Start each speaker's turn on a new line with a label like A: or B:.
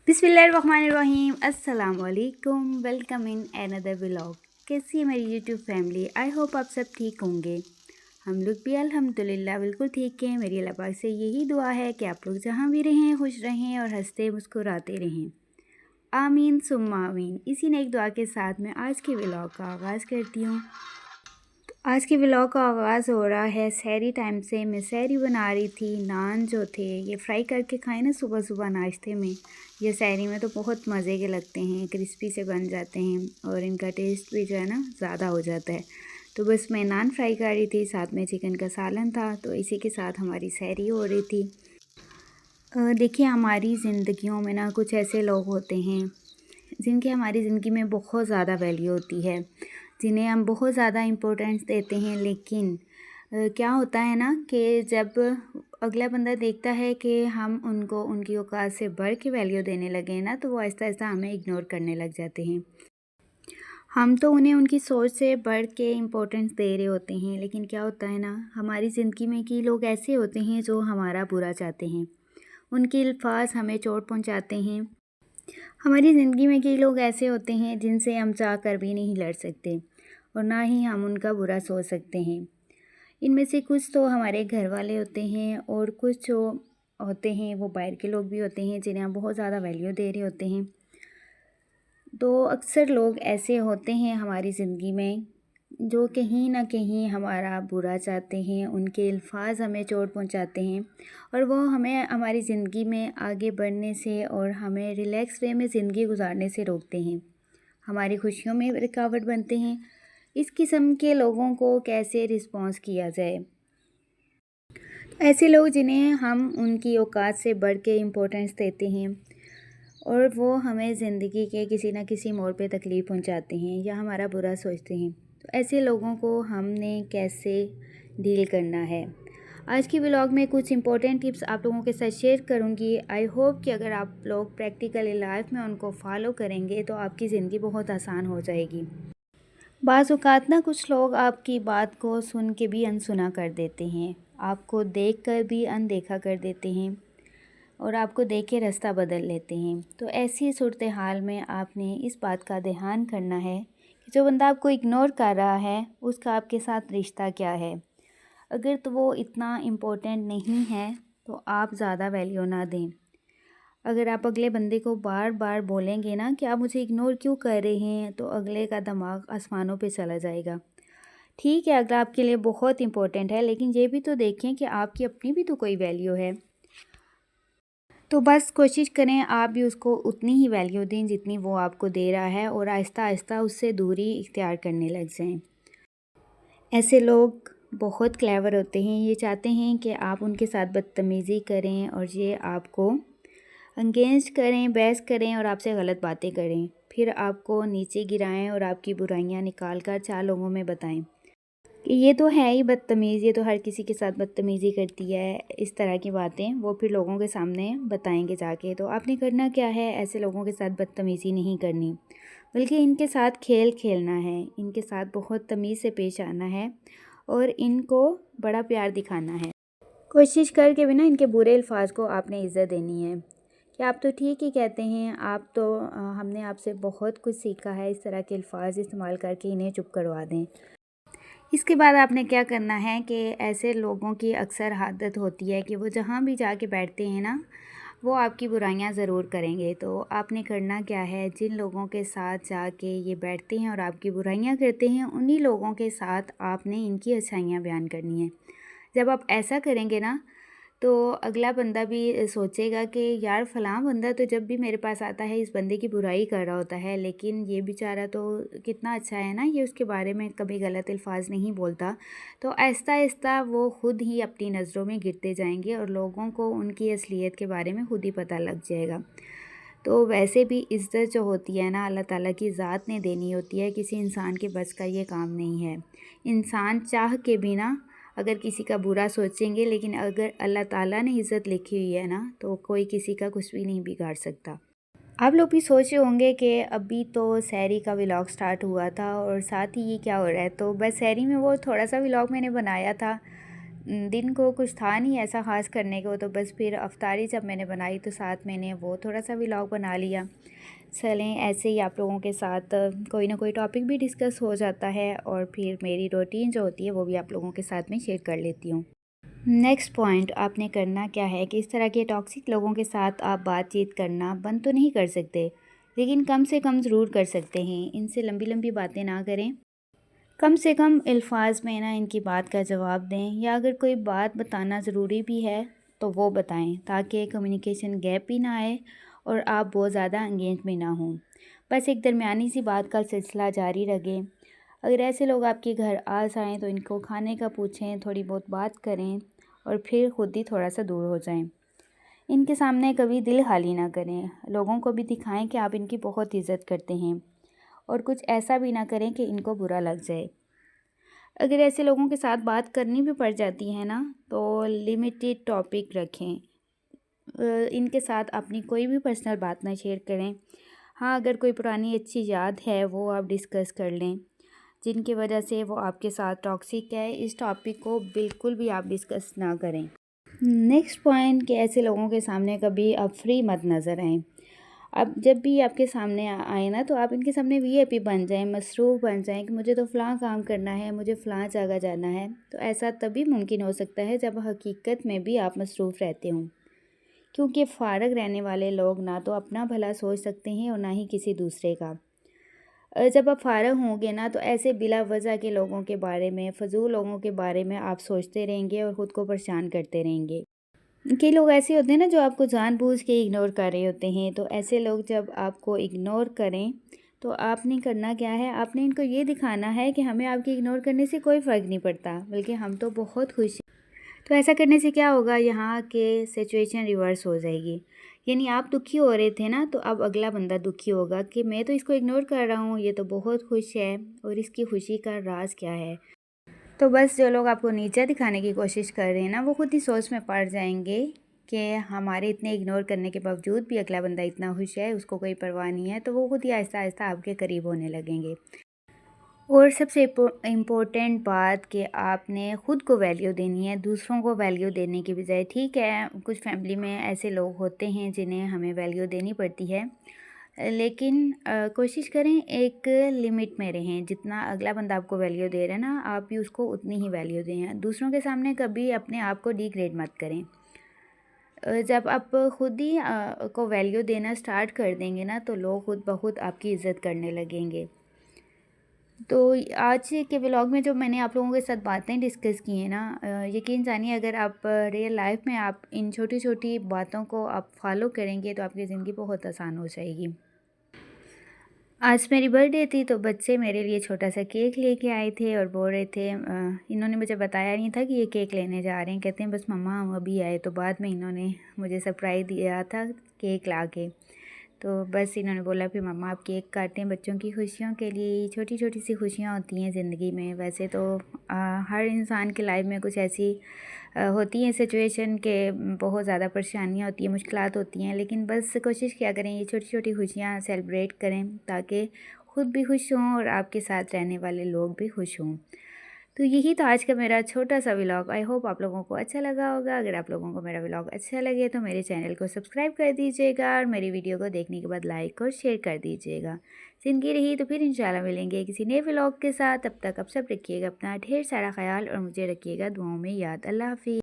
A: बिस्मिल्लाहिर्रहमानिर्रहीम अस्सलाम वालेकुम। Welcome in another vlog. कैसी है मेरी यूट्यूब फैमिली? आई होप आप सब ठीक होंगे। हम लोग भी अल्हम्दुलिल्लाह बिल्कुल ठीक हैं। मेरी अल्लाह पाक से यही दुआ है कि आप लोग जहाँ भी रहें खुश रहें और हंसते मुस्कुराते रहें। आमीन सुम्मा आमीन। इसी नेक दुआ के साथ मैं आज के व्लॉग का आगाज़ करती हूँ। आज के व्लॉग का आगाज़ हो रहा है सहरी टाइम से। मैं सहरी बना रही थी। नान जो थे ये फ्राई करके खाए ना सुबह सुबह नाश्ते में, ये सहरी में तो बहुत मज़े के लगते हैं, क्रिस्पी से बन जाते हैं और इनका टेस्ट भी जो है ना ज़्यादा हो जाता है। तो बस मैं नान फ्राई कर रही थी, साथ में चिकन का सालन था, तो इसी के साथ हमारी सहरी हो रही थी। देखिए हमारी ज़िंदगियों में ना कुछ ऐसे लोग होते हैं जिनकी हमारी ज़िंदगी में बहुत ज़्यादा वैल्यू होती है, जिन्हें हम बहुत ज़्यादा इम्पोर्टेंस देते हैं। लेकिन क्या होता है ना कि जब अगला बंदा देखता है कि हम उनको उनकी औकात से बढ़ के वैल्यू देने लगे हैं ना, तो वो आहिस्ता आहिस्ता हमें इग्नोर करने लग जाते हैं। हम तो उन्हें उनकी सोच से बढ़ के इम्पोर्टेंस दे रहे होते हैं, लेकिन क्या होता है ना हमारी ज़िंदगी में कि लोग ऐसे होते हैं जो हमारा बुरा चाहते हैं। उनके अल्फाज हमें चोट पहुँचाते हैं। हमारी ज़िंदगी में कई लोग ऐसे होते हैं जिनसे हम चाह कर भी नहीं लड़ सकते और ना ही हम उनका बुरा सोच सकते हैं। इनमें से कुछ तो हमारे घर वाले होते हैं और कुछ जो होते हैं वो बाहर के लोग भी होते हैं जिन्हें हम बहुत ज़्यादा वैल्यू दे रहे होते हैं। तो अक्सर लोग ऐसे होते हैं हमारी ज़िंदगी में जो कहीं ना कहीं हमारा बुरा चाहते हैं, उनके अल्फाज हमें चोट पहुंचाते हैं और वो हमें हमारी ज़िंदगी में आगे बढ़ने से और हमें रिलैक्स वे में ज़िंदगी गुजारने से रोकते हैं, हमारी खुशियों में रुकावट बनते हैं। इस किस्म के लोगों को कैसे रिस्पॉन्स किया जाए? ऐसे लोग जिन्हें हम उनकी औकात से बढ़ के इम्पोर्टेंस देते हैं और वो हमें ज़िंदगी के किसी न किसी मोड़ पे तकलीफ़ पहुंचाते हैं या हमारा बुरा सोचते हैं, तो ऐसे लोगों को हमने कैसे डील करना है? आज की व्लॉग में कुछ इंपॉर्टेंट टिप्स आप लोगों के साथ शेयर करूंगी। आई होप कि अगर आप लोग प्रैक्टिकली लाइफ में उनको फॉलो करेंगे तो आपकी ज़िंदगी बहुत आसान हो जाएगी। बाज़ औक़ात ना कुछ लोग आपकी बात को सुन के भी अनसुना कर देते हैं, आपको देख कर भी अनदेखा कर देते हैं और आपको देख के रास्ता बदल लेते हैं। तो ऐसी सूरत हाल में आपने इस बात का ध्यान करना है कि जो बंदा आपको इग्नोर कर रहा है उसका आपके साथ रिश्ता क्या है। अगर तो वो इतना इम्पोर्टेंट नहीं है तो आप ज़्यादा वैल्यू ना दें। अगर आप अगले बंदे को बार बार बोलेंगे ना कि आप मुझे इग्नोर क्यों कर रहे हैं, तो अगले का दिमाग आसमानों पे चला जाएगा। ठीक है, अगर आपके लिए बहुत इम्पोर्टेंट है, लेकिन ये भी तो देखें कि आपकी अपनी भी तो कोई वैल्यू है। तो बस कोशिश करें आप भी उसको उतनी ही वैल्यू दें जितनी वो आपको दे रहा है और आहिस्ता आहिस्ता उससे दूरी इख्तियार करने लग जाएं। ऐसे लोग बहुत क्लेवर होते हैं, ये चाहते हैं कि आप उनके साथ बदतमीज़ी करें और ये आपको एंगेज करें, बहस करें और आपसे गलत बातें करें, फिर आपको नीचे गिराएं और आपकी बुराइयां निकाल कर 4 लोगों में बताएं कि ये तो है ही बदतमीज़, ये तो हर किसी के साथ बदतमीज़ी करती है। इस तरह की बातें वो फिर लोगों के सामने बताएंगे जाके। तो आपने करना क्या है, ऐसे लोगों के साथ बदतमीज़ी नहीं करनी, बल्कि इनके साथ खेल खेलना है, इनके साथ बहुत तमीज़ से पेश आना है और इनको बड़ा प्यार दिखाना है। कोशिश करके भी ना इनके बुरे अल्फाज को आपने इज़्ज़त देनी है कि आप तो ठीक ही कहते हैं, आप तो हमने आपसे बहुत कुछ सीखा है। इस तरह के अल्फाज इस्तेमाल करके इन्हें चुप करवा दें। इसके बाद आपने क्या करना है कि ऐसे लोगों की अक्सर आदत होती है कि वो जहाँ भी जाके बैठते हैं ना, वो आपकी बुराइयां ज़रूर करेंगे। तो आपने करना क्या है, जिन लोगों के साथ जाके ये बैठते हैं और आपकी बुराइयां करते हैं, उन्हीं लोगों के साथ आपने इनकी अच्छाइयाँ बयान करनी है। जब आप ऐसा करेंगे ना, तो अगला बंदा भी सोचेगा कि यार फ़लाँ बंदा तो जब भी मेरे पास आता है इस बंदे की बुराई कर रहा होता है, लेकिन ये बेचारा तो कितना अच्छा है ना, ये उसके बारे में कभी गलत अल्फाज नहीं बोलता। तो आहिस्ता आहिस्ता वो खुद ही अपनी नज़रों में गिरते जाएंगे और लोगों को उनकी असलियत के बारे में खुद ही पता लग जाएगा। तो वैसे भी इज़्ज़त जो होती है ना अल्लाह ताला की ज़ात ने देनी होती है, किसी इंसान के बस का ये काम नहीं है। इंसान चाह के भी ना अगर किसी का बुरा सोचेंगे, लेकिन अगर अल्लाह ताला ने इज़्ज़त लिखी हुई है ना, तो कोई किसी का कुछ भी नहीं बिगाड़ सकता। आप लोग भी सोच रहे होंगे कि अभी तो सहरी का व्लॉग स्टार्ट हुआ था और साथ ही ये क्या हो रहा है। तो बस सहरी में वो थोड़ा सा व्लॉग मैंने बनाया था, दिन को कुछ था नहीं ऐसा ख़ास करने को, तो बस फिर अफ्तारी जब मैंने बनाई तो साथ मैंने वो थोड़ा सा व्लॉग बना लिया। चलें, ऐसे ही आप लोगों के साथ कोई ना कोई टॉपिक भी डिस्कस हो जाता है और फिर मेरी रूटीन जो होती है वो भी आप लोगों के साथ में शेयर कर लेती हूँ। नेक्स्ट पॉइंट, आपने करना क्या है कि इस तरह के टॉक्सिक लोगों के साथ आप बातचीत करना बंद तो नहीं कर सकते, लेकिन कम से कम ज़रूर कर सकते हैं। इनसे लंबी लंबी बातें ना करें, कम से कम अल्फाज में ना इनकी बात का जवाब दें, या अगर कोई बात बताना ज़रूरी भी है तो वो बताएं, ताकि कम्युनिकेशन गैप भी ना आए और आप बहुत ज़्यादा एंगेज में ना हों। बस एक दरमियानी सी बात का सिलसिला जारी रखें। अगर ऐसे लोग आपके घर आ जाएँ तो इनको खाने का पूछें, थोड़ी बहुत बात करें और फिर खुद ही थोड़ा सा दूर हो जाएं। इनके सामने कभी दिल खाली ना करें, लोगों को भी दिखाएं कि आप इनकी बहुत इज़्ज़त करते हैं, और कुछ ऐसा भी ना करें कि इनको बुरा लग जाए। अगर ऐसे लोगों के साथ बात करनी भी पड़ जाती है ना, तो लिमिटेड टॉपिक रखें। इनके साथ अपनी कोई भी पर्सनल बात ना शेयर करें। हाँ, अगर कोई पुरानी अच्छी याद है वो आप डिस्कस कर लें, जिनकी वजह से वो आपके साथ टॉक्सिक है, इस टॉपिक को बिल्कुल भी आप डिस्कस ना करें। नेक्स्ट पॉइंट, कि ऐसे लोगों के सामने कभी आप फ्री मत नज़र आएँ। अब जब भी आपके सामने आए ना, तो आप इनके सामने वीआईपी बन जाएं, मसरूफ़ बन जाएं कि मुझे तो फ़लाँ काम करना है, मुझे फ़लाँ जगह जाना है। तो ऐसा तभी मुमकिन हो सकता है जब हकीकत में भी आप मसरूफ़ रहते हों, क्योंकि फ़ारग रहने वाले लोग ना तो अपना भला सोच सकते हैं और ना ही किसी दूसरे का। जब आप फ़ारग होंगे ना, तो ऐसे बिला वजह के लोगों के बारे में, फ़जूल लोगों के बारे में आप सोचते रहेंगे और ख़ुद को परेशान करते रहेंगे। कई लोग ऐसे होते हैं ना जो आपको जानबूझ के इग्नोर कर रहे होते हैं, तो ऐसे लोग जब आपको इग्नोर करें तो आपने करना क्या है, आपने इनको ये दिखाना है कि हमें आपके इग्नोर करने से कोई फ़र्क नहीं पड़ता, बल्कि हम तो बहुत खुश हैं। तो ऐसा करने से क्या होगा, यहाँ के सिचुएशन रिवर्स हो जाएगी। यानी आप दुखी हो रहे थे ना, तो अब अगला बंदा दुखी होगा कि मैं तो इसको इग्नोर कर रहा हूँ, ये तो बहुत खुश है और इसकी खुशी का राज क्या है। तो बस जो लोग आपको नीचा दिखाने की कोशिश कर रहे हैं ना, वो खुद ही सोच में पड़ जाएंगे कि हमारे इतने इग्नोर करने के बावजूद भी अगला बंदा इतना खुश है, उसको कोई परवाह नहीं है, तो वो खुद ही आहिस्ता आहिस्ता आपके करीब होने लगेंगे। और सबसे इम्पोर्टेंट बात कि आपने ख़ुद को वैल्यू देनी है, दूसरों को वैल्यू देने की बजाय। ठीक है, कुछ फैमिली में ऐसे लोग होते हैं जिन्हें हमें वैल्यू देनी पड़ती है, लेकिन कोशिश करें एक लिमिट में रहें। जितना अगला बंदा आपको वैल्यू दे रहा है ना, आप भी उसको उतनी ही वैल्यू दें। दूसरों के सामने कभी अपने आप को डिग्रेड मत करें। जब आप खुद ही को वैल्यू देना स्टार्ट कर देंगे ना, तो लोग खुद ब खुद आपकी इज़्ज़त करने लगेंगे। तो आज के व्लॉग में जो मैंने आप लोगों के साथ बातें डिस्कस की हैं ना, यकीन जानिए अगर आप रियल लाइफ में आप इन छोटी छोटी बातों को आप फॉलो करेंगे तो आपकी ज़िंदगी बहुत आसान हो जाएगी। आज मेरी बर्थडे थी, तो बच्चे मेरे लिए छोटा सा केक लेके आए थे और बोल रहे थे, इन्होंने मुझे बताया नहीं था कि ये केक लेने जा रहे हैं। कहते हैं बस मम्मा हम अभी आए, तो बाद में इन्होंने मुझे सरप्राइज़ दिया था केक ला के। तो बस इन्होंने बोला फिर मम्मा आप केक काटें बच्चों की खुशियों के लिए। छोटी छोटी सी खुशियाँ होती हैं ज़िंदगी में। वैसे तो हर इंसान की लाइफ में कुछ ऐसी होती हैं सिचुएशन के बहुत ज़्यादा परेशानियाँ होती हैं, मुश्किलात होती हैं, लेकिन बस कोशिश क्या करें ये छोटी छोटी खुशियाँ सेलिब्रेट करें, ताकि ख़ुद भी खुश हों और आपके साथ रहने वाले लोग भी खुश हों। तो यही था आज का मेरा छोटा सा व्लॉग। आई होप आप लोगों को अच्छा लगा होगा। अगर आप लोगों को मेरा व्लॉग अच्छा लगे तो मेरे चैनल को सब्सक्राइब कर दीजिएगा और मेरी वीडियो को देखने के बाद लाइक और शेयर कर दीजिएगा। ज़िंदगी रही तो फिर इंशाल्लाह मिलेंगे किसी नए व्लॉग के साथ। तब तक आप सब रखिएगा अपना ढेर सारा ख्याल और मुझे रखिएगा दुआओं में याद। अल्लाह हाफ़िज़।